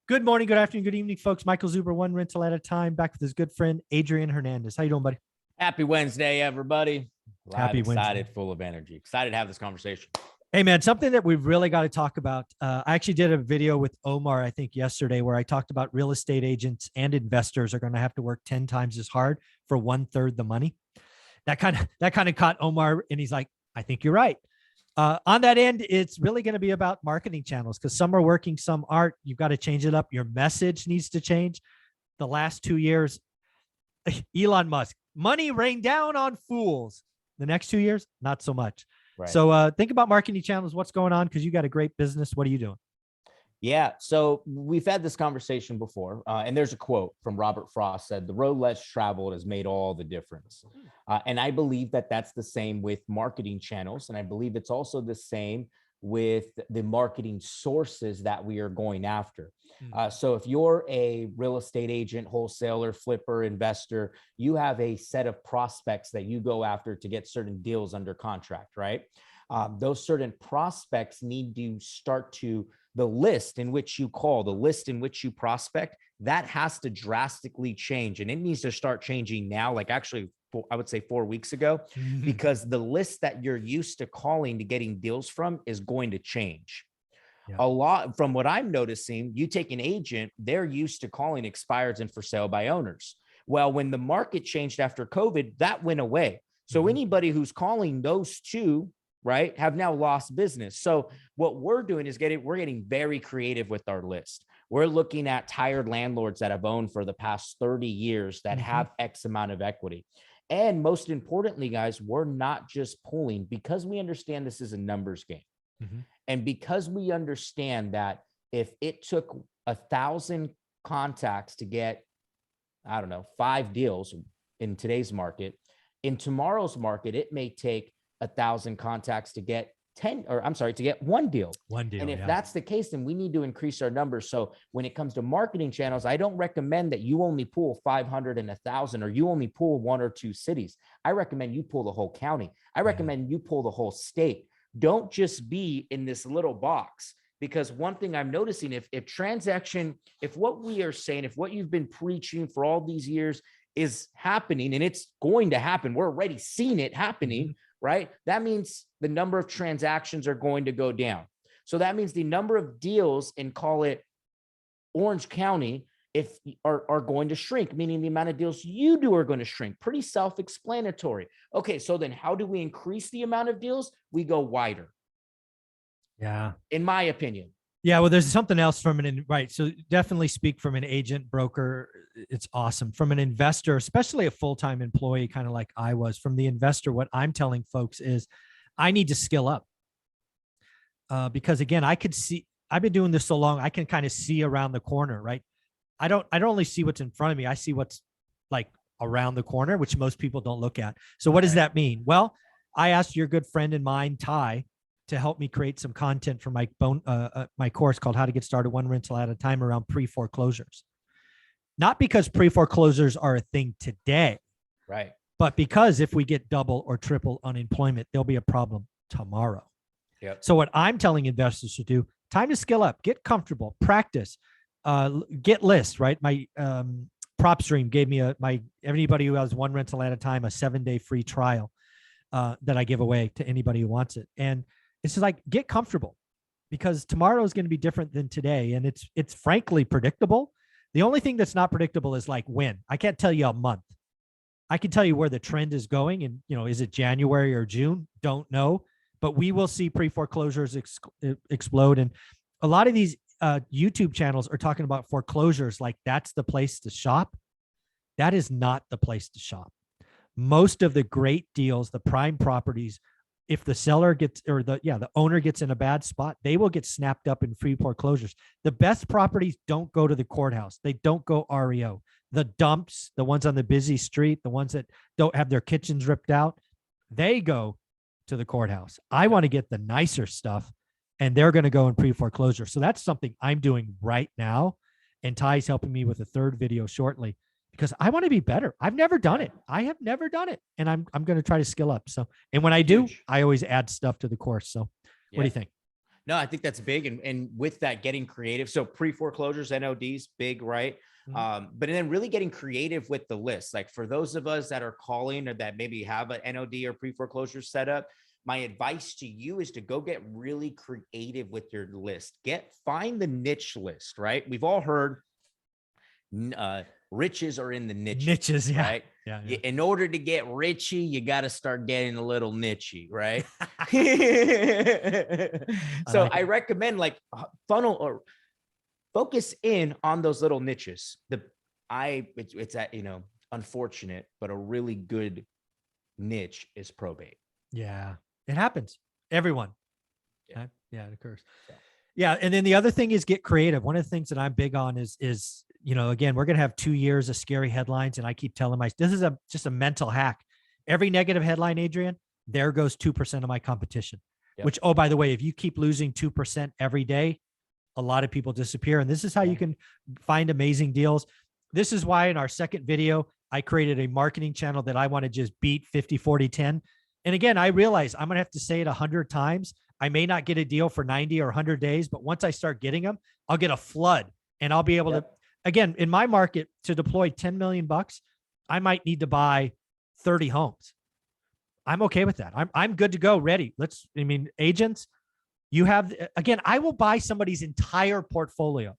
Good morning, good afternoon, good evening, folks. Michael Zuber, one rental at a time, back with his good friend, Adrian Hernandez. How you doing, buddy? Happy Wednesday, everybody. Live, Happy excited, Wednesday. full of energy. Excited to have this conversation. Hey, man, something that we've really got to talk about. I actually did a video with Omar, I think yesterday, where I talked about real estate agents and investors are going to have to work 10 times as hard for 1/3 the money. That kind of caught Omar, and he's like, I think you're right. On that end, it's really going to be about marketing channels because some are working, some aren't. You've got to change it up. Your message needs to change. The last 2 years, Elon Musk, money rained down on fools. The next 2 years, not so much. Right. So think about marketing channels. What's going on? Because you got a great business. What are you doing? Yeah. So we've had this conversation before, and there's a quote from Robert Frost said, "The road less traveled has made all the difference." And I believe that that's the same with marketing channels. And I believe it's also the same with the marketing sources that we are going after. So if you're a real estate agent, wholesaler, flipper, investor, you have a set of prospects that you go after to get certain deals under contract, right? Those certain prospects need to start to the list in which you call, the list in which you prospect, that has to drastically change. And it needs to start changing now, like actually, I would say 4 weeks ago, because the list that you're used to calling to getting deals from is going to change. Yeah. A lot from what I'm noticing, you take an agent, they're used to calling expireds and for sale by owners. Well, when the market changed after COVID, that went away. So anybody who's calling those two, right, have now lost business. So what we're doing is we're getting very creative with our list. We're looking at tired landlords that have owned for the past 30 years that have X amount of equity. And most importantly, guys, we're not just pulling because we understand this is a numbers game. And because we understand that if it took 1,000 contacts to get, I don't know, 5 deals in today's market, in tomorrow's market, it may take 1,000 contacts to get 10, or I'm sorry, to get one deal. And if that's the case, then we need to increase our numbers. So when it comes to marketing channels, I don't recommend that you only pull 500 and 1,000, or you only pull 1 or 2 cities. I recommend you pull the whole county. I recommend you pull the whole state. Don't just be in this little box, because one thing I'm noticing, if what we are saying, if what you've been preaching for all these years is happening, and it's going to happen, we're already seeing it happening, right? That means the number of transactions are going to go down. So that means the number of deals in, call it, Orange County, are going to shrink, meaning the amount of deals you do are going to shrink. Pretty self-explanatory. Okay, so then how do we increase the amount of deals? We go wider. Yeah. In my opinion. Yeah, well, there's something else right. So definitely speak from an agent, broker. It's awesome. From an investor, especially a full-time employee, kind of like I was. From the investor, what I'm telling folks is I need to skill up. Because again, I've been doing this so long, I can kind of see around the corner, right? I don't only see what's in front of me. I see what's like around the corner, which most people don't look at. So what does that mean? Well, I asked your good friend and mine, Ty, to help me create some content for my course called How to Get Started One Rental at a Time around pre-foreclosures. Not because pre-foreclosures are a thing today, right? But because if we get double or triple unemployment, there'll be a problem tomorrow. Yep. So what I'm telling investors to do, time to skill up, get comfortable, practice, get lists, right? My PropStream gave me anybody who has one rental at a time, a 7-day free trial that I give away to anybody who wants it. And it's just like, get comfortable, because tomorrow is going to be different than today. And it's frankly predictable. The only thing that's not predictable is like when. I can't tell you a month. I can tell you where the trend is going. And, is it January or June? Don't know. But we will see pre-foreclosures explode. And a lot of these YouTube channels are talking about foreclosures like that's the place to shop. That is not the place to shop. Most of the great deals, the prime properties, if the seller gets, or the owner gets in a bad spot, they will get snapped up in free foreclosures. The best properties don't go to the courthouse. They don't go REO. The dumps, the ones on the busy street, the ones that don't have their kitchens ripped out, they go to the courthouse. I want to get the nicer stuff, and they're going to go in pre-foreclosure. So that's something I'm doing right now. And Ty's helping me with a 3rd video shortly, because I want to be better. I've never done it. I have never done it. And I'm going to try to skill up. So, and when I do, I always add stuff to the course. So what do you think? No, I think that's big. And with that, getting creative. So pre-foreclosures, NODs, big, right? Mhm. But then really getting creative with the list. Like for those of us that are calling or that maybe have an NOD or pre-foreclosure set up, my advice to you is to go get really creative with your list. Find the niche list, right? We've all heard riches are in the niches, Niches. Yeah. right? Yeah. Yeah. In order to get richy, you got to start getting a little nichey, right? I So like I it. recommend like funnel or focus in on those little niches. It's at, unfortunate, but a really good niche is probate. Yeah. It happens. Everyone. Yeah. Yeah. It occurs. So. Yeah. And then the other thing is get creative. One of the things that I'm big on is, again, we're going to have 2 years of scary headlines. And I keep telling this is just a mental hack. Every negative headline, Adrian, there goes 2% of my competition, which, oh, by the way, if you keep losing 2% every day, a lot of people disappear. And this is how you can find amazing deals. This is why in our second video, I created a marketing channel that I want to just beat 50, 40, 10. And again, I realize I'm going to have to say it 100 times. I may not get a deal for 90 or 100 days, but once I start getting them, I'll get a flood and I'll be able to, again, in my market, to deploy 10 million bucks, I might need to buy 30 homes. I'm okay with that. I'm good to go, ready. Agents, you have, again, I will buy somebody's entire portfolio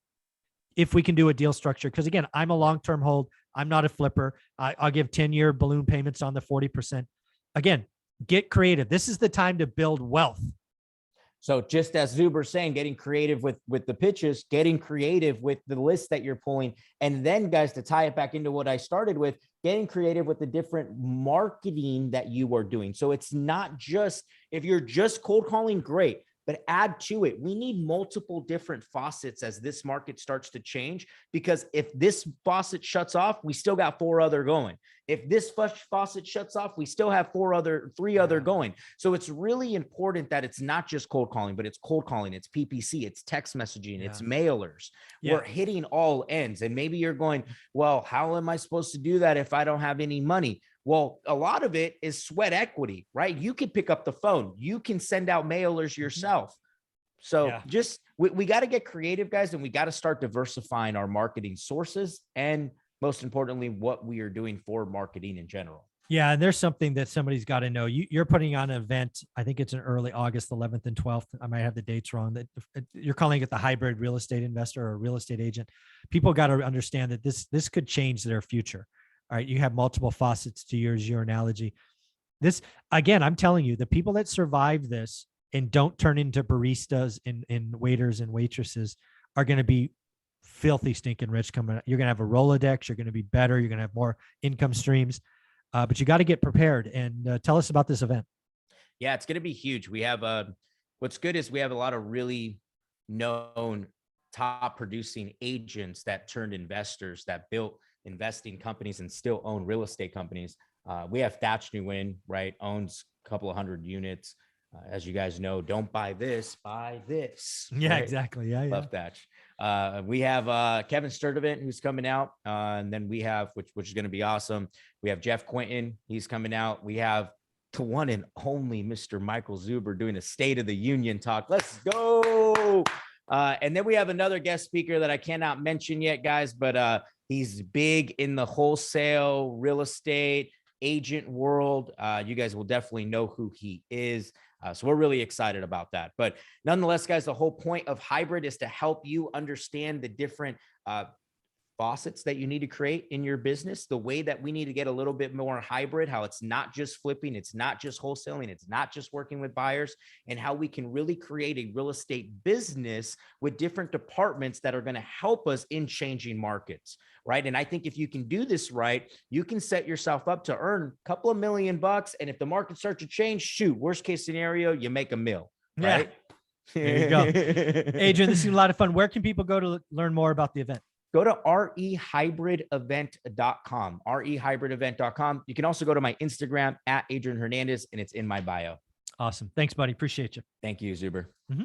if we can do a deal structure. Because again, I'm a long-term hold. I'm not a flipper. I'll give 10-year balloon payments on the 40%. Again, get creative. This is the time to build wealth. So just as Zuber's saying, getting creative with the pitches, getting creative with the list that you're pulling. And then guys, to tie it back into what I started with, getting creative with the different marketing that you are doing. So it's not just, if you're just cold calling, great, but add to it. We need multiple different faucets as this market starts to change, because if this faucet shuts off, we still got 4 other going. If this faucet shuts off, we still have 3 other going. So it's really important that it's not just cold calling, but it's cold calling, it's PPC, it's text messaging, it's mailers. We're hitting all ends. And maybe you're going, well, how am I supposed to do that if I don't have any money? Well, a lot of it is sweat equity, right? You can pick up the phone. You can send out mailers yourself. So we got to get creative, guys, and we got to start diversifying our marketing sources and, most importantly, what we are doing for marketing in general. Yeah. And there's something that somebody's got to know. You're putting on an event. I think it's in early August, 11th and 12th. I might have the dates wrong. That you're calling it the hybrid real estate investor or real estate agent. People got to understand that this could change their future. All right. You have multiple faucets, to use your analogy. This, again, I'm telling you, the people that survive this and don't turn into baristas and waiters and waitresses are going to be filthy stinking rich coming out. You're going to have a Rolodex. You're going to be better. You're going to have more income streams, but you got to get prepared. And tell us about this event. Yeah, it's going to be huge. We have what's good is we have a lot of really known top producing agents that turned investors, that built investing companies and still own real estate companies. We have Thatch Nguyen, right? Owns a couple of 100 units. As you guys know, don't buy this, buy this. Yeah, right? exactly. Yeah, Love Thatch. We have Kevin Sturdivant, who's coming out. And then we have, which is going to be awesome. We have Jeff Quinton. He's coming out. We have the one and only Mr. Michael Zuber doing a State of the Union talk. Let's go. And then we have another guest speaker that I cannot mention yet, guys, but he's big in the wholesale real estate agent world. You guys will definitely know who he is. So we're really excited about that. But nonetheless, guys, the whole point of hybrid is to help you understand the different faucets that you need to create in your business, the way that we need to get a little bit more hybrid, how it's not just flipping, it's not just wholesaling, it's not just working with buyers, and how we can really create a real estate business with different departments that are going to help us in changing markets, right? And I think if you can do this right, you can set yourself up to earn a couple of $1 million. And if the market starts to change, shoot, worst case scenario, you make $1 million, right? There you go. Adrian, this is a lot of fun. Where can people go to learn more about the event? Go to rehybridevent.com, rehybridevent.com. You can also go to my Instagram @Adrian Hernandez, and it's in my bio. Awesome. Thanks, buddy. Appreciate you. Thank you, Zuber. Mm-hmm.